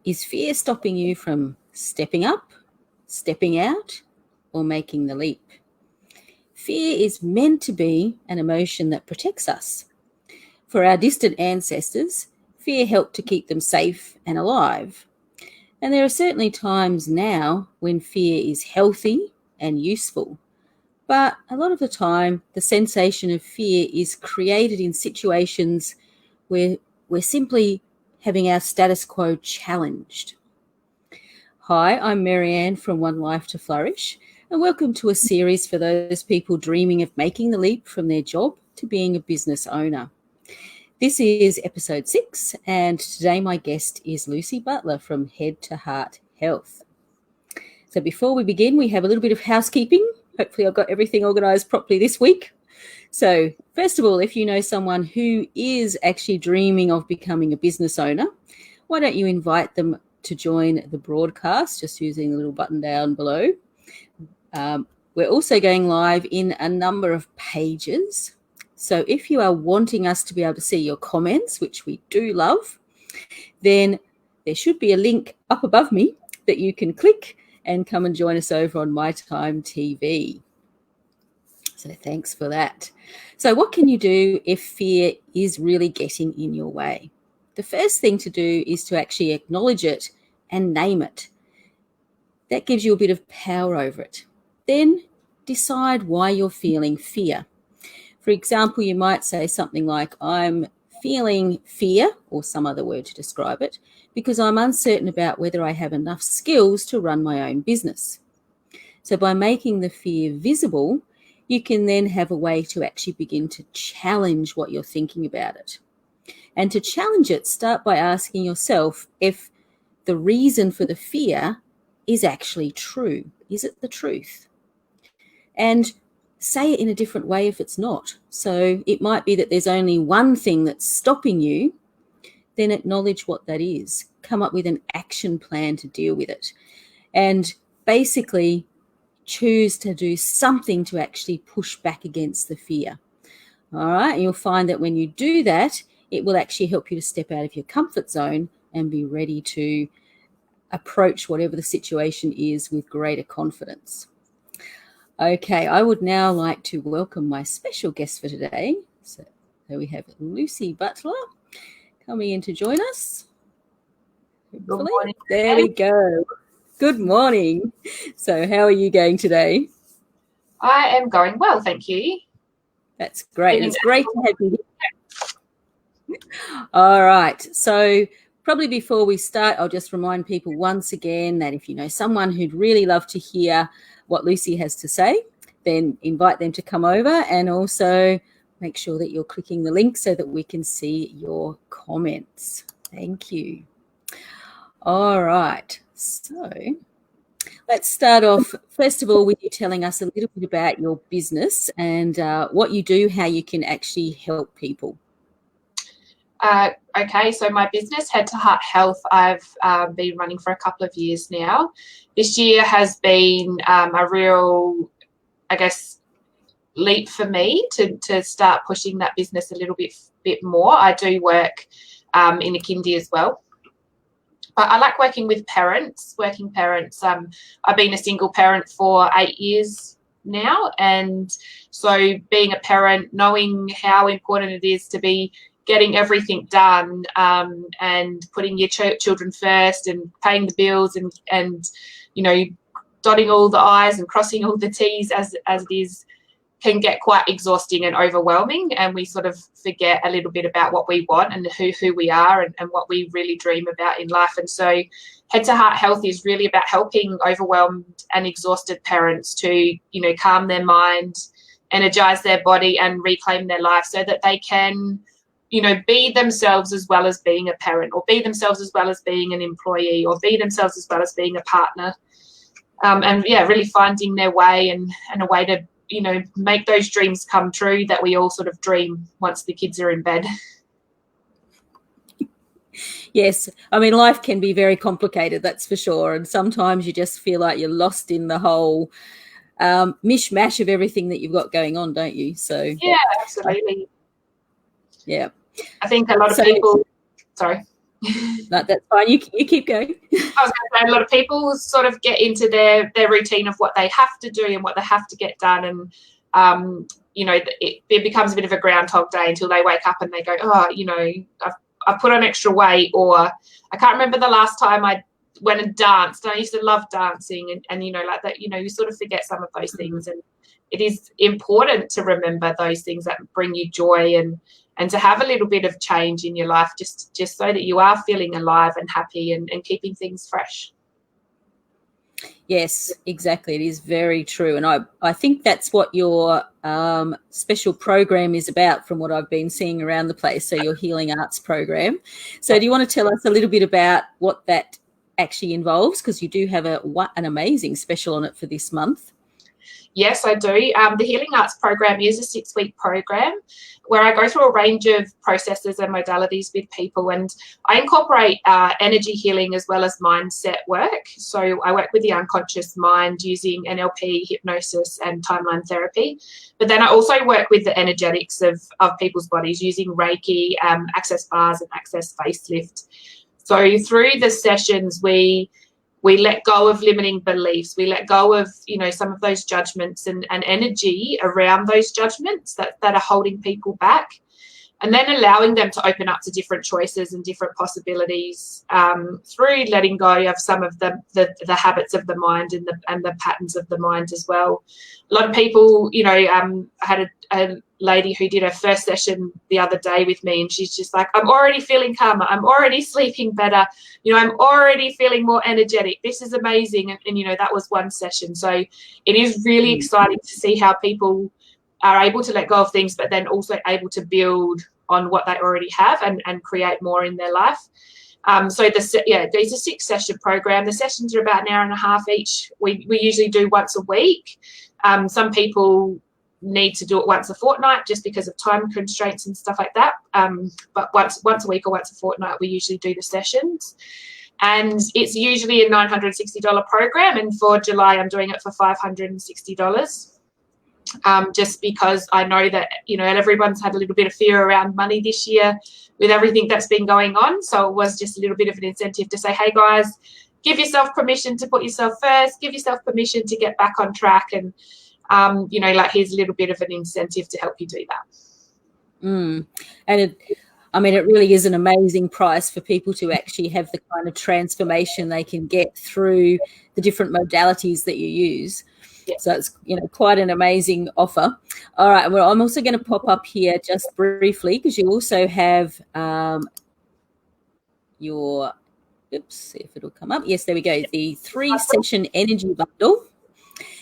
Is fear stopping you from stepping up, stepping out, or making the leap? Fear is meant to be an emotion that protects us. For our distant ancestors, fear helped to keep them safe and alive. And there are certainly times now when fear is healthy and useful. But a lot of the time, the sensation of fear is created in situations where we're simply having our status quo challenged. Hi, I'm Marianne from One Life to Flourish, and welcome to a series for those people dreaming of making the leap from their job to being a business owner. This is episode 6, and today my guest is Lucy Butler from Head to Heart Health. So before we begin, we have a little bit of housekeeping. Hopefully I've got everything organised properly this week. So first of all, if you know someone who is actually dreaming of becoming a business owner, why don't you invite them to join the broadcast, just using the little button down below. We're also going live in a number of pages. So if you are wanting us to be able to see your comments, which we do love, then there should be a link up above me that you can click and come and join us over on My Time TV. So thanks for that. So what can you do if fear is really getting in your way? The first thing to do is to actually acknowledge it and name it. That gives you a bit of power over it. Then decide why you're feeling fear. For example, you might say something like, I'm feeling fear, or some other word to describe it, because I'm uncertain about whether I have enough skills to run my own business. So by making the fear visible, you can then have a way to actually begin to challenge what you're thinking about it. And to challenge it, start by asking yourself if the reason for the fear is actually true. Is it the truth? And say it in a different way if it's not. So it might be that there's only one thing that's stopping you, then acknowledge what that is. Come up with an action plan to deal with it. And basically choose to do something to actually push back against the fear. All right, and you'll find that when you do that, it will actually help you to step out of your comfort zone and be ready to approach whatever the situation is with greater confidence. Okay, I would now like to welcome my special guest for today. So we have Lucy Butler coming in to join us. Good morning. There we go. Good morning. So how are you going today? I am going well, thank you. That's great. And it's great to have you here. All right. So probably before we start, I'll just remind people once again that if you know someone who'd really love to hear what Lucy has to say, then invite them to come over, and also make sure that you're clicking the link so that we can see your comments. Thank you. All right. So let's start off, first of all, with you telling us a little bit about your business and what you do, how you can actually help people. Okay, so my business, Head to Heart Health, I've been running for a couple of years now. This year has been a real, I guess, leap for me to start pushing that business a little bit more. I do work in a kindy as well. But I like working with working parents. I've been a single parent for 8 years now. And so being a parent, knowing how important it is to be getting everything done and putting your children first and paying the bills and you know, dotting all the I's and crossing all the T's as it is, can get quite exhausting and overwhelming, and we sort of forget a little bit about what we want and who we are and what we really dream about in life. And so Head to Heart Health is really about helping overwhelmed and exhausted parents to, you know, calm their mind, energize their body and reclaim their life so that they can, you know, be themselves as well as being a parent, or be themselves as well as being an employee, or be themselves as well as being a partner. And yeah, really finding their way and a way to, you know, make those dreams come true that we all sort of dream once the kids are in bed. Yes, I mean, life can be very complicated, that's for sure. And sometimes you just feel like you're lost in the whole mishmash of everything that you've got going on, don't you? So yeah, absolutely. Yeah. I think a lot of people, sorry. No, that's fine. You keep going. I was going to say, a lot of people sort of get into their routine of what they have to do and what they have to get done, and it becomes a bit of a groundhog day until they wake up and they go, oh, I've put on extra weight, or I can't remember the last time I went and danced. I used to love dancing, and like that. You sort of forget some of those things, and it is important to remember those things that bring you joy, and to have a little bit of change in your life, just so that you are feeling alive and happy and keeping things fresh. Yes, exactly. It is very true. And I think that's what your special program is about, from what I've been seeing around the place. So your Healing Arts program. So do you want to tell us a little bit about what that actually involves? Because you do have an amazing special on it for this month. Yes, I do. The Healing Arts program is a 6-week program where I go through a range of processes and modalities with people, and I incorporate energy healing as well as mindset work. So I work with the unconscious mind using NLP, hypnosis, and timeline therapy. But then I also work with the energetics of people's bodies using Reiki, access bars, and access facelift. So through the sessions, we let go of limiting beliefs. We let go of, some of those judgments and energy around those judgments that are holding people back, and then allowing them to open up to different choices and different possibilities through letting go of some of the habits of the mind and the patterns of the mind as well. A lot of people, I had a lady who did her first session the other day with me, and she's just like, I'm already feeling calmer, I'm already sleeping better, I'm already feeling more energetic, this is amazing. And that was one session. So it is really exciting to see how people are able to let go of things, but then also able to build on what they already have and create more in their life. So it's a 6-session program. The sessions are about an hour and a half each. We usually do once a week. Some people need to do it once a fortnight just because of time constraints and stuff like that. But once a week or once a fortnight, we usually do the sessions. And it's usually a $960 program. And for July, I'm doing it for $560. Just because I know that, everyone's had a little bit of fear around money this year with everything that's been going on. So it was just a little bit of an incentive to say, hey, guys, give yourself permission to put yourself first, give yourself permission to get back on track. And, here's a little bit of an incentive to help you do that. And it really is an amazing price for people to actually have the kind of transformation they can get through the different modalities that you use. Yeah. So it's, quite an amazing offer. All right. Well, I'm also going to pop up here just briefly because you also have see if it'll come up. Yes, there we go. The 3-session energy bundle.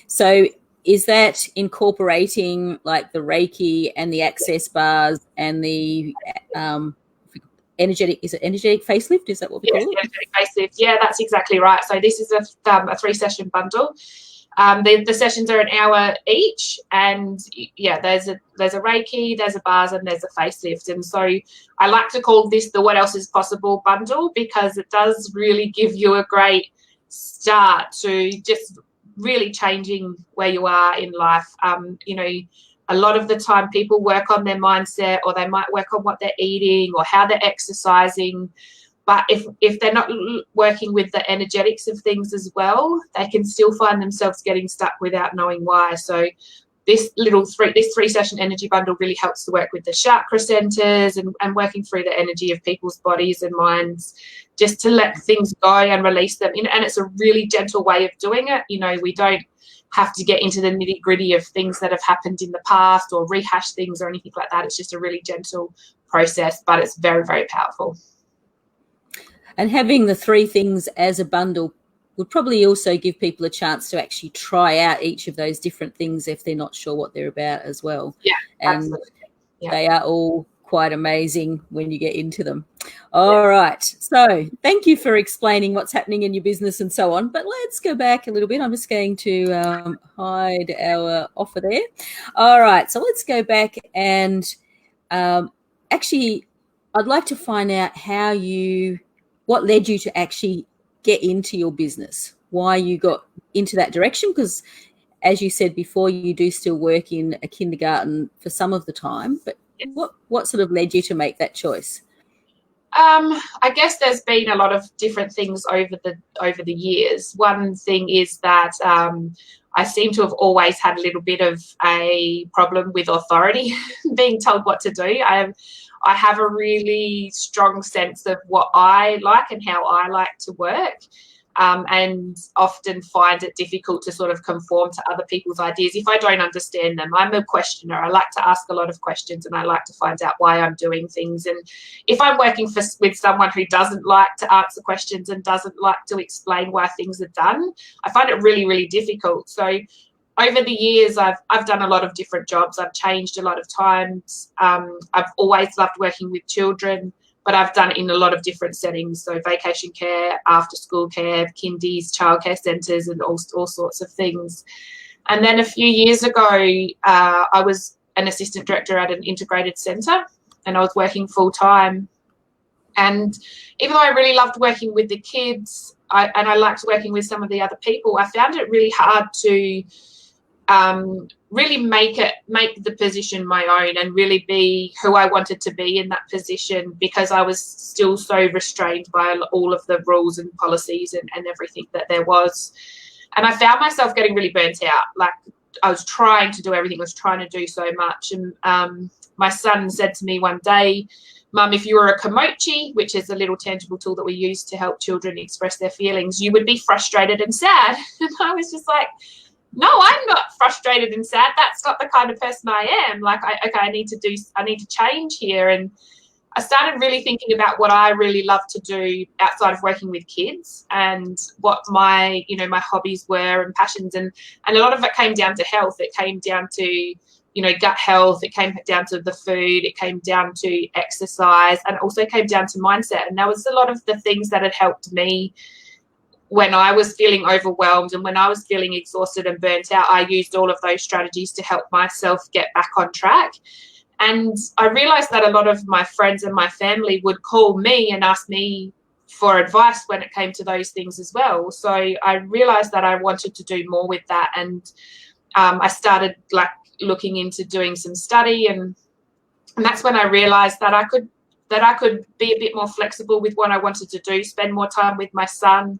So is that incorporating like the Reiki and the access bars and the energetic facelift? Is that what we call it? Energetic facelift. Yeah, that's exactly right. So this is a 3-session bundle. The sessions are an hour each, and there's a Reiki, there's a bars, and there's a facelift. And so I like to call this the What Else Is Possible bundle, because it does really give you a great start to just really changing where you are in life. A lot of the time people work on their mindset, or they might work on what they're eating or how they're exercising. But if they're not working with the energetics of things as well, they can still find themselves getting stuck without knowing why. So this 3-session energy bundle really helps to work with the chakra centers and working through the energy of people's bodies and minds, just to let things go and release them. And it's a really gentle way of doing it. We don't have to get into the nitty-gritty of things that have happened in the past or rehash things or anything like that. It's just a really gentle process, but it's very, very powerful. And having the 3 things as a bundle would probably also give people a chance to actually try out each of those different things if they're not sure what they're about as well. Yeah, and absolutely. Yeah. They are all quite amazing when you get into them. All right. So thank you for explaining what's happening in your business and so on. But let's go back a little bit. I'm just going to hide our offer there. All right. So let's go back and actually I'd like to find out what led you to actually get into your business, why you got into that direction, because as you said before, you do still work in a kindergarten for some of the time, but what sort of led you to make that choice? I guess there's been a lot of different things over the years. One thing is that I seem to have always had a little bit of a problem with authority, being told what to do. I have a really strong sense of what I like and how I like to work. And often find it difficult to sort of conform to other people's ideas if I don't understand them. I'm a questioner. I like to ask a lot of questions, and I like to find out why I'm doing things. And if I'm working with someone who doesn't like to answer questions and doesn't like to explain why things are done, I find it really, really difficult. So over the years, I've done a lot of different jobs. I've changed a lot of times. I've always loved working with children, but I've done it in a lot of different settings. So vacation care, after school care, kindies, childcare centres, and all sorts of things. And then a few years ago, I was an assistant director at an integrated centre, and I was working full time. And even though I really loved working with the kids, and I liked working with some of the other people, I found it really hard to really make the position my own and really be who I wanted to be in that position, because I was still so restrained by all of the rules and policies and everything that there was. And I found myself getting really burnt out. Like, I was trying to do everything, I was trying to do so much. And my son said to me one day, "Mum, if you were a komochi," which is a little tangible tool that we use to help children express their feelings, "you would be frustrated and sad." And I was just like, no, I'm not frustrated and sad. That's not the kind of person I am. Like, I need to change here. And I started really thinking about what I really love to do outside of working with kids, and what my hobbies were and passions. And a lot of it came down to health. It came down to, gut health. It came down to the food. It came down to exercise, and it also came down to mindset. And that was a lot of the things that had helped me when I was feeling overwhelmed and when I was feeling exhausted and burnt out. I used all of those strategies to help myself get back on track. And I realized that a lot of my friends and my family would call me and ask me for advice when it came to those things as well. So I realized that I wanted to do more with that. And I started looking into doing some study, and that's when I realized that I could be a bit more flexible with what I wanted to do, spend more time with my son,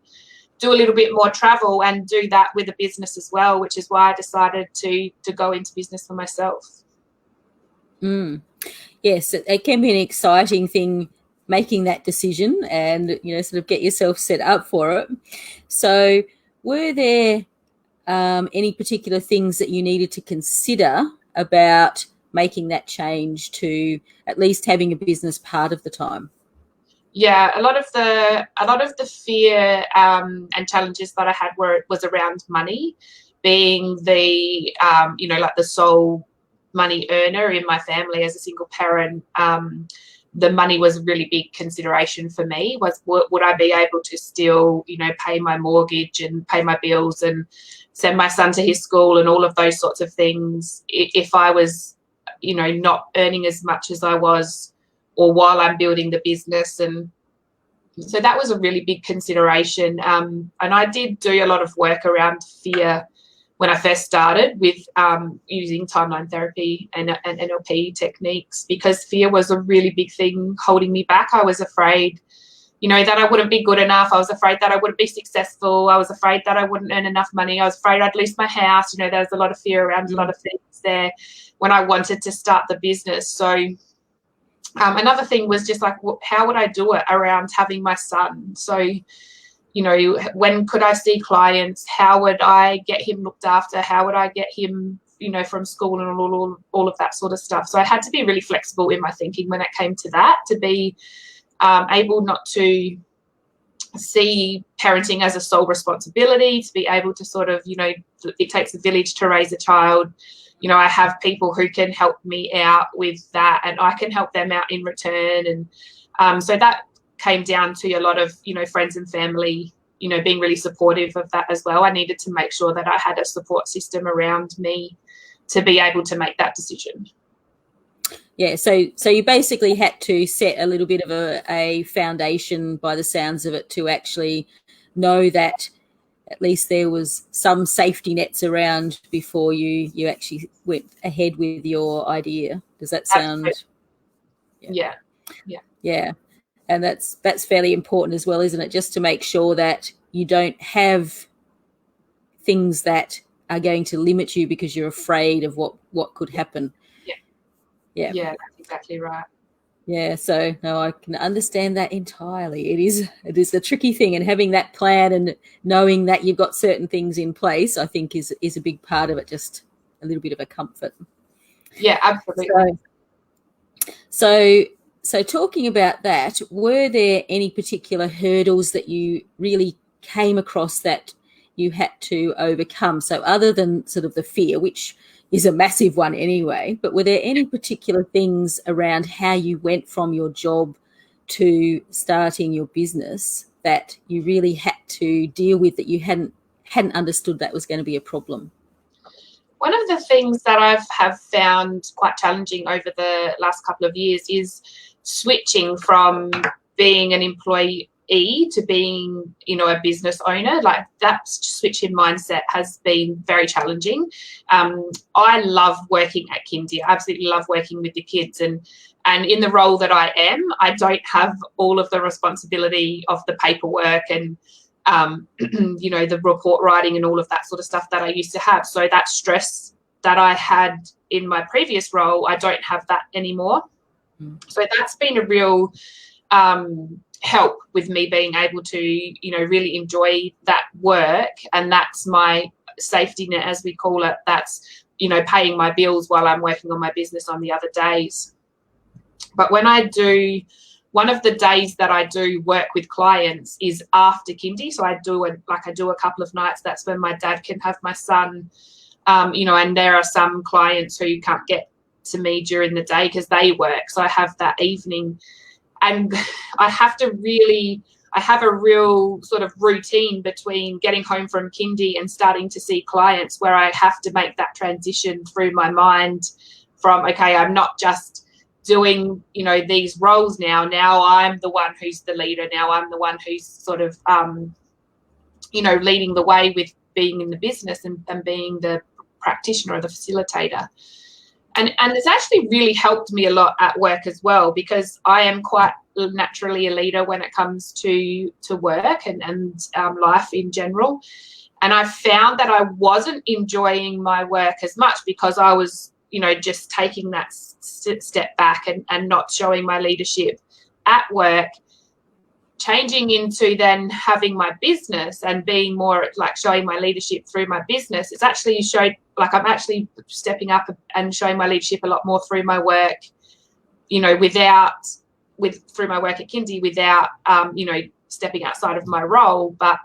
do a little bit more travel, and do that with a business as well, which is why I decided to go into business for myself. Yes, it can be an exciting thing, making that decision and, sort of get yourself set up for it. So were there any particular things that you needed to consider about making that change to at least having a business part of the time? Yeah, a lot of the fear and challenges that I had was around money, being the the sole money earner in my family as a single parent. The money was a really big consideration for me. Would I be able to still pay my mortgage and pay my bills and send my son to his school and all of those sorts of things if I was not earning as much as I was, or while I'm building the business. And so that was a really big consideration. And I did do a lot of work around fear when I first started with using timeline therapy and NLP techniques, because fear was a really big thing holding me back. I was afraid, that I wouldn't be good enough. I was afraid that I wouldn't be successful. I was afraid that I wouldn't earn enough money. I was afraid I'd lose my house. There was a lot of fear around a lot of things there when I wanted to start the business. So another thing was just like, how would I do it around having my son? So, when could I see clients? How would I get him looked after? How would I get him, from school and all of that sort of stuff? So I had to be really flexible in my thinking when it came to that, to be able not to see parenting as a sole responsibility, to be able to sort of, it takes a village to raise a child. I have people who can help me out with that, and I can help them out in return. And so that came down to a lot of, friends and family, being really supportive of that as well. I needed to make sure that I had a support system around me to be able to make that decision. Yeah, so you basically had to set a little bit of a foundation, by the sounds of it, to actually know that at least there was some safety nets around before you actually went ahead with your idea. Does that sound? Yeah. Yeah. And that's fairly important as well, isn't it? Just to make sure that you don't have things that are going to limit you because you're afraid of what could happen. Yeah, that's exactly right. Yeah, so no, I can understand that entirely. It is a tricky thing, and having that plan and knowing that you've got certain things in place, I think is a big part of it. Just a little bit of a comfort. Yeah, absolutely. So talking about that, were there any particular hurdles that you really came across that you had to overcome? So other than sort of the fear, which is a massive one anyway, but were there any particular things around how you went from your job to starting your business that you really had to deal with, that you hadn't understood that was going to be a problem? One of the things that have found quite challenging over the last couple of years is switching from being an employee to being, a business owner. Like, that switch in mindset has been very challenging. I love working at Kindy. I absolutely love working with the kids, and in the role that I am, I don't have all of the responsibility of the paperwork and the report writing and all of that sort of stuff that I used to have. So that stress that I had in my previous role, I don't have that anymore. So that's been a real help with me being able to, really enjoy that work. And that's my safety net, as we call it. That's, paying my bills while I'm working on my business on the other days. But when I do, one of the days that I do work with clients is after Kindy. So I do a couple of nights. That's when my dad can have my son, and there are some clients who can't get to me during the day because they work. So I have that evening, and I have a real sort of routine between getting home from Kindy and starting to see clients, where I have to make that transition through my mind from, okay, I'm not just doing, these roles now I'm the one who's the leader. Now I'm the one who's sort of, leading the way with being in the business and being the practitioner or the facilitator. And it's actually really helped me a lot at work as well, because I am quite naturally a leader when it comes to work and life in general. And I found that I wasn't enjoying my work as much because I was, just taking that step back and not showing my leadership at work, changing into then having my business and being more like showing my leadership through my business. It's actually showed, like, I'm actually stepping up and showing my leadership a lot more through my work, through my work at Kindy, without, stepping outside of my role. But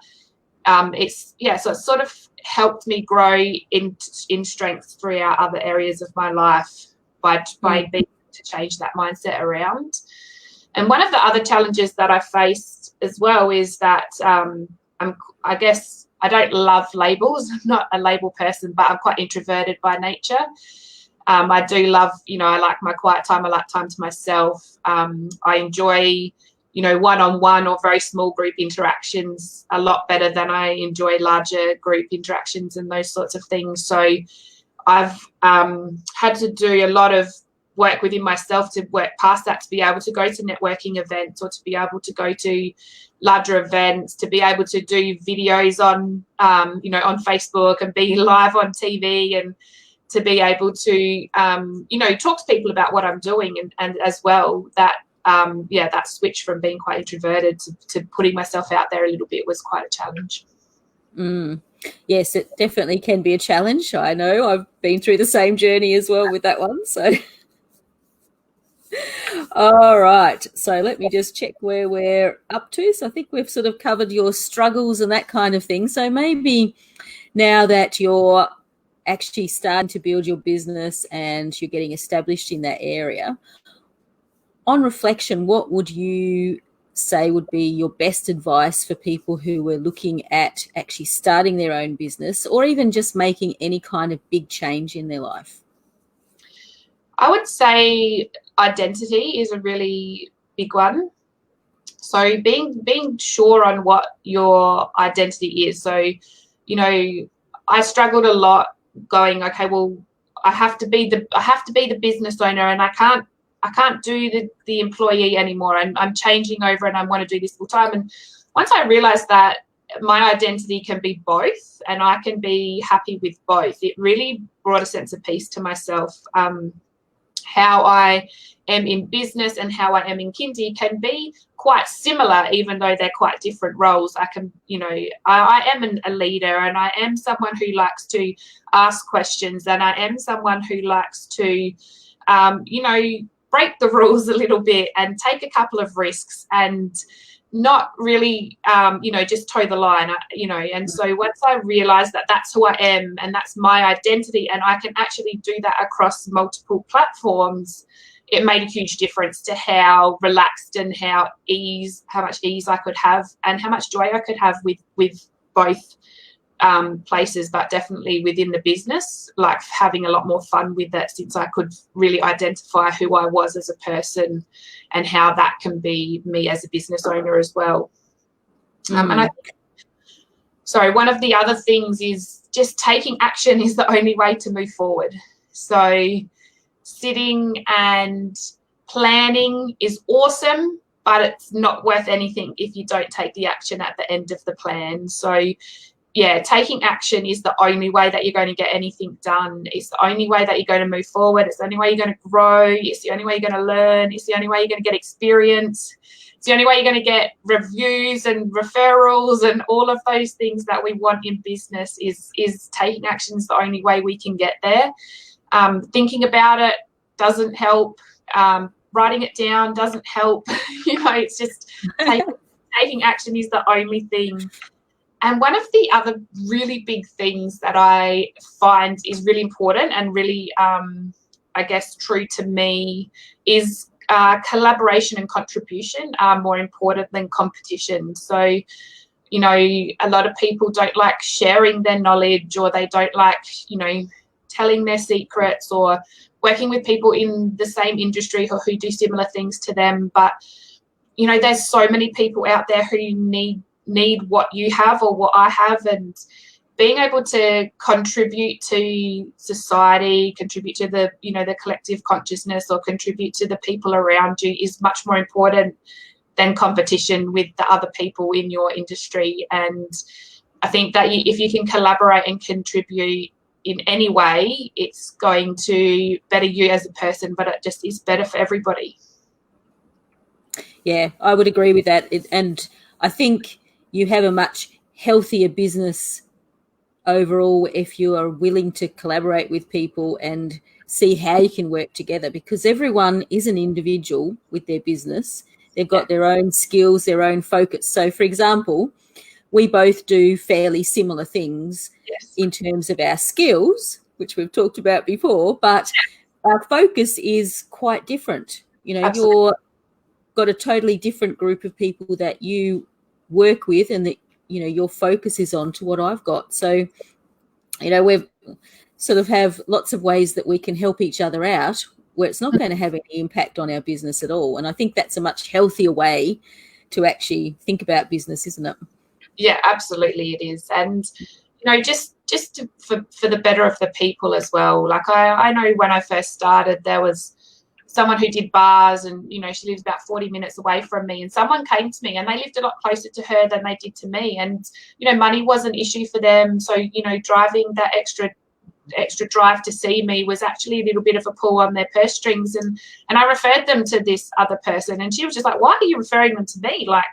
so it's sort of helped me grow in strength throughout other areas of my life by being able to change that mindset around. And one of the other challenges that I faced as well is that I guess I don't love labels. I'm not a label person, but I'm quite introverted by nature. I do love, I like my quiet time. I like time to myself. I enjoy, one-on-one or very small group interactions a lot better than I enjoy larger group interactions and those sorts of things. So I've had to do a lot of work within myself to work past that, to be able to go to networking events or to be able to go to larger events, to be able to do videos on, on Facebook and be live on TV, and to be able to, talk to people about what I'm doing, and as well that, that switch from being quite introverted to putting myself out there a little bit was quite a challenge. Yes, it definitely can be a challenge. I know I've been through the same journey as well with that one. So, all right. So let me just check where we're up to. So I think we've sort of covered your struggles and that kind of thing. So maybe now that you're actually starting to build your business and you're getting established in that area, on reflection, what would you say would be your best advice for people who were looking at actually starting their own business, or even just making any kind of big change in their life? I would say identity is a really big one. So being sure on what your identity is. So, I struggled a lot going, okay, well, I have to be the business owner, and I can't I can't do the employee anymore. I'm changing over and I want to do this full time. And once I realized that my identity can be both and I can be happy with both, it really brought a sense of peace to myself. How I am in business and how I am in kindy can be quite similar, even though they're quite different roles. I can, I am a leader, and I am someone who likes to ask questions, and I am someone who likes to, break the rules a little bit and take a couple of risks and not really, just toe the line, and so once I realized that that's who I am and that's my identity and I can actually do that across multiple platforms, it made a huge difference to how relaxed and how much ease I could have and how much joy I could have with both places, but definitely within the business, like having a lot more fun with that, since I could really identify who I was as a person and how that can be me as a business owner as well. And one of the other things is just taking action is the only way to move forward. So sitting and planning is awesome, but it's not worth anything if you don't take the action at the end of the plan. So yeah, taking action is the only way that you're going to get anything done. It's the only way that you're going to move forward. It's the only way you're going to grow. It's the only way you're going to learn. It's the only way you're going to get experience. It's the only way you're going to get reviews and referrals and all of those things that we want in business. Is taking action is the only way we can get there. Thinking about it doesn't help. Writing it down doesn't help. It's just taking action is the only thing. And one of the other really big things that I find is really important and really, true to me is collaboration and contribution are more important than competition. So, a lot of people don't like sharing their knowledge, or they don't like, telling their secrets, or working with people in the same industry who do similar things to them. But, there's so many people out there who need what you have or what I have, and being able to contribute to society, contribute to the the collective consciousness, or contribute to the people around you is much more important than competition with the other people in your industry. And I think that if you can collaborate and contribute in any way, it's going to better you as a person, but it just is better for everybody. Yeah, I would agree with that. And I think you have a much healthier business overall if you are willing to collaborate with people and see how you can work together, because everyone is an individual with their business. They've got their own skills, their own focus. So, for example, we both do fairly similar things in terms of our skills, which we've talked about before, but our focus is quite different. Absolutely. You're got a totally different group of people that you work with and that your focus is on to what I've got. So we've sort of have lots of ways that we can help each other out where it's not going to have any impact on our business at all. And I think that's a much healthier way to actually think about business, isn't it? Yeah, absolutely it is. And for the better of the people as well. Like I know when I first started, there was someone who did bars, and she lives about 40 minutes away from me, and someone came to me and they lived a lot closer to her than they did to me, and money was an issue for them. So driving that extra drive to see me was actually a little bit of a pull on their purse strings, and I referred them to this other person, and she was just like, why are you referring them to me? Like,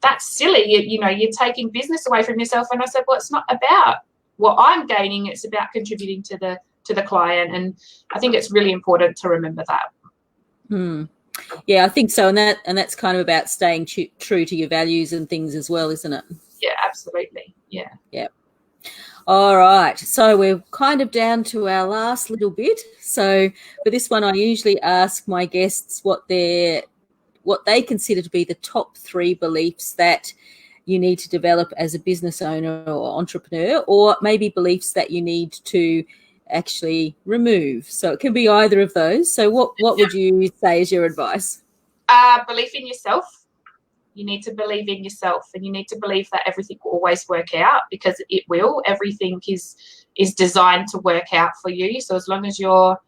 that's silly. You're taking business away from yourself. And I said, well, it's not about what I'm gaining, it's about contributing to the client. And I think it's really important to remember that. Yeah, I think so. And that's kind of about staying true to your values and things as well, isn't it? Yeah, absolutely. Yeah. All right. So we're kind of down to our last little bit. So for this one, I usually ask my guests what they consider to be the top 3 beliefs that you need to develop as a business owner or entrepreneur, or maybe beliefs that you need to actually remove. So it can be either of those. So what would you say is your advice? Belief in yourself. You need to believe in yourself, and you need to believe that everything will always work out, because it will. Everything is designed to work out for you. So as long as you're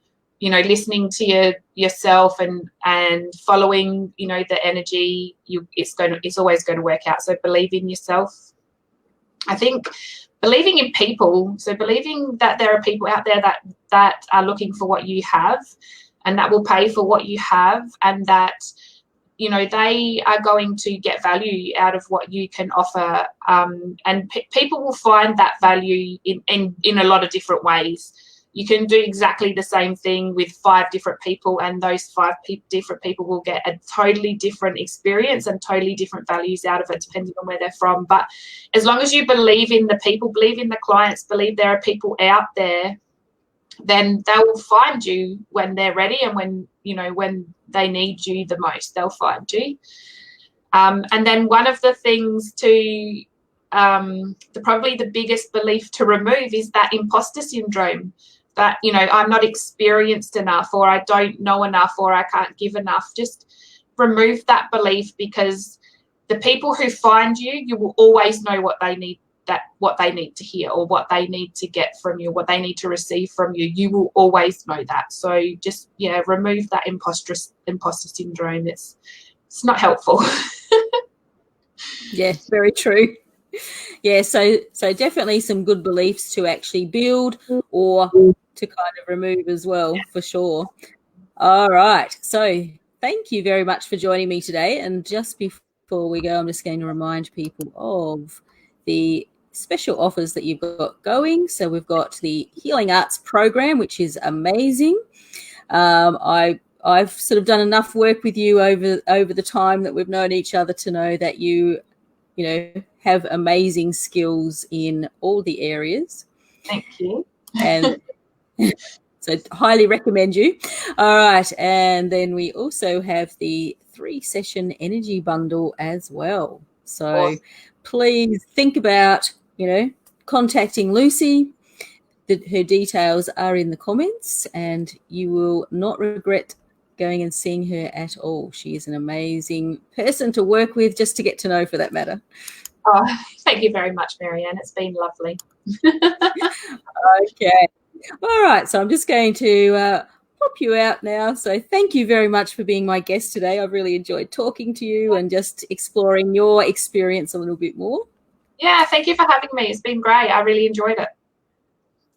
listening to yourself and following, the energy, it's always going to work out. So believe in yourself. I think believing in people, so believing that there are people out there that are looking for what you have and that will pay for what you have, and that they are going to get value out of what you can offer, and people will find that value in a lot of different ways. You can do exactly the same thing with 5 different people, and those 5 different people will get a totally different experience and totally different values out of it, depending on where they're from. But as long as you believe in the people, believe in the clients, believe there are people out there, then they will find you when they're ready, and when they need you the most, they'll find you. And then one of the things to probably the biggest belief to remove is that imposter syndrome, that I'm not experienced enough, or I don't know enough, or I can't give enough. Just remove that belief, because the people who find you will always know what they need to hear, or what they need to get from you, what they need to receive from you. You will always know that. So just remove that imposter syndrome. It's not helpful. Yeah, very true. Yeah, so definitely some good beliefs to actually build or to kind of remove as well, for sure. All right. So thank you very much for joining me today. And just before we go, I'm just going to remind people of the special offers that you've got going. So we've got the Healing Arts program, which is amazing. I've sort of done enough work with you over the time that we've known each other to know that you have amazing skills in all the areas. Thank you. And so highly recommend you. All right. And then we also have the 3-session energy bundle as well. So awesome. Please think about, contacting Lucy. Her details are in the comments, and you will not regret going and seeing her at all. She is an amazing person to work with, just to get to know, for that matter. Oh, thank you very much, Marianne. It's been lovely. Okay. All right. So I'm just going to pop you out now. So thank you very much for being my guest today. I've really enjoyed talking to you and just exploring your experience a little bit more. Yeah, thank you for having me. It's been great. I really enjoyed it.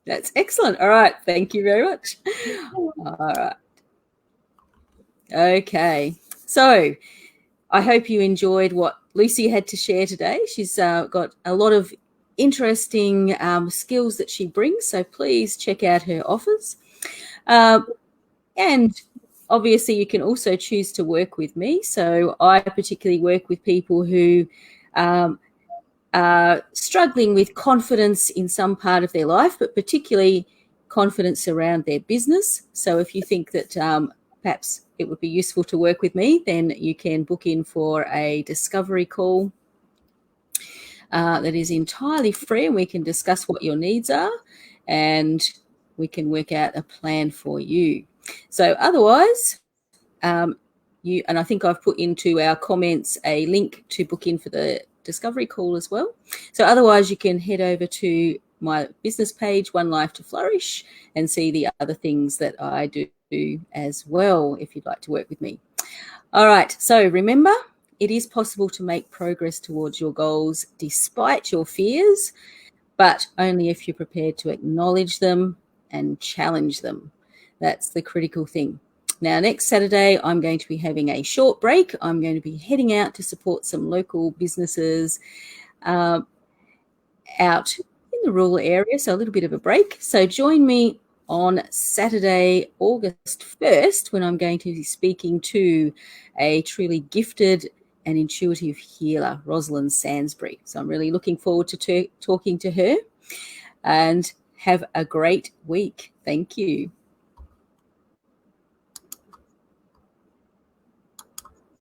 That's excellent. All right. Thank you very much. All right. Okay. So I hope you enjoyed what Lucy had to share today. She's got a lot of interesting skills that she brings. So please check out her offers. And obviously you can also choose to work with me. So I particularly work with people who are struggling with confidence in some part of their life, but particularly confidence around their business. So if you think that perhaps it would be useful to work with me, then you can book in for a discovery call that is entirely free, and we can discuss what your needs are, and we can work out a plan for you. So otherwise, and I think I've put into our comments a link to book in for the discovery call as well. So otherwise, you can head over to my business page, One Life to Flourish, and see the other things that I do as well, if you'd like to work with me. All right. So remember, it is possible to make progress towards your goals despite your fears, but only if you're prepared to acknowledge them and challenge them. That's the critical thing. Now, next Saturday, I'm going to be having a short break. I'm going to be heading out to support some local businesses out in the rural area, so a little bit of a break. So join me on Saturday, August 1st, when I'm going to be speaking to a truly gifted and intuitive healer, Rosalind Sansbury. So I'm really looking forward to talking to her, and have a great week. Thank you.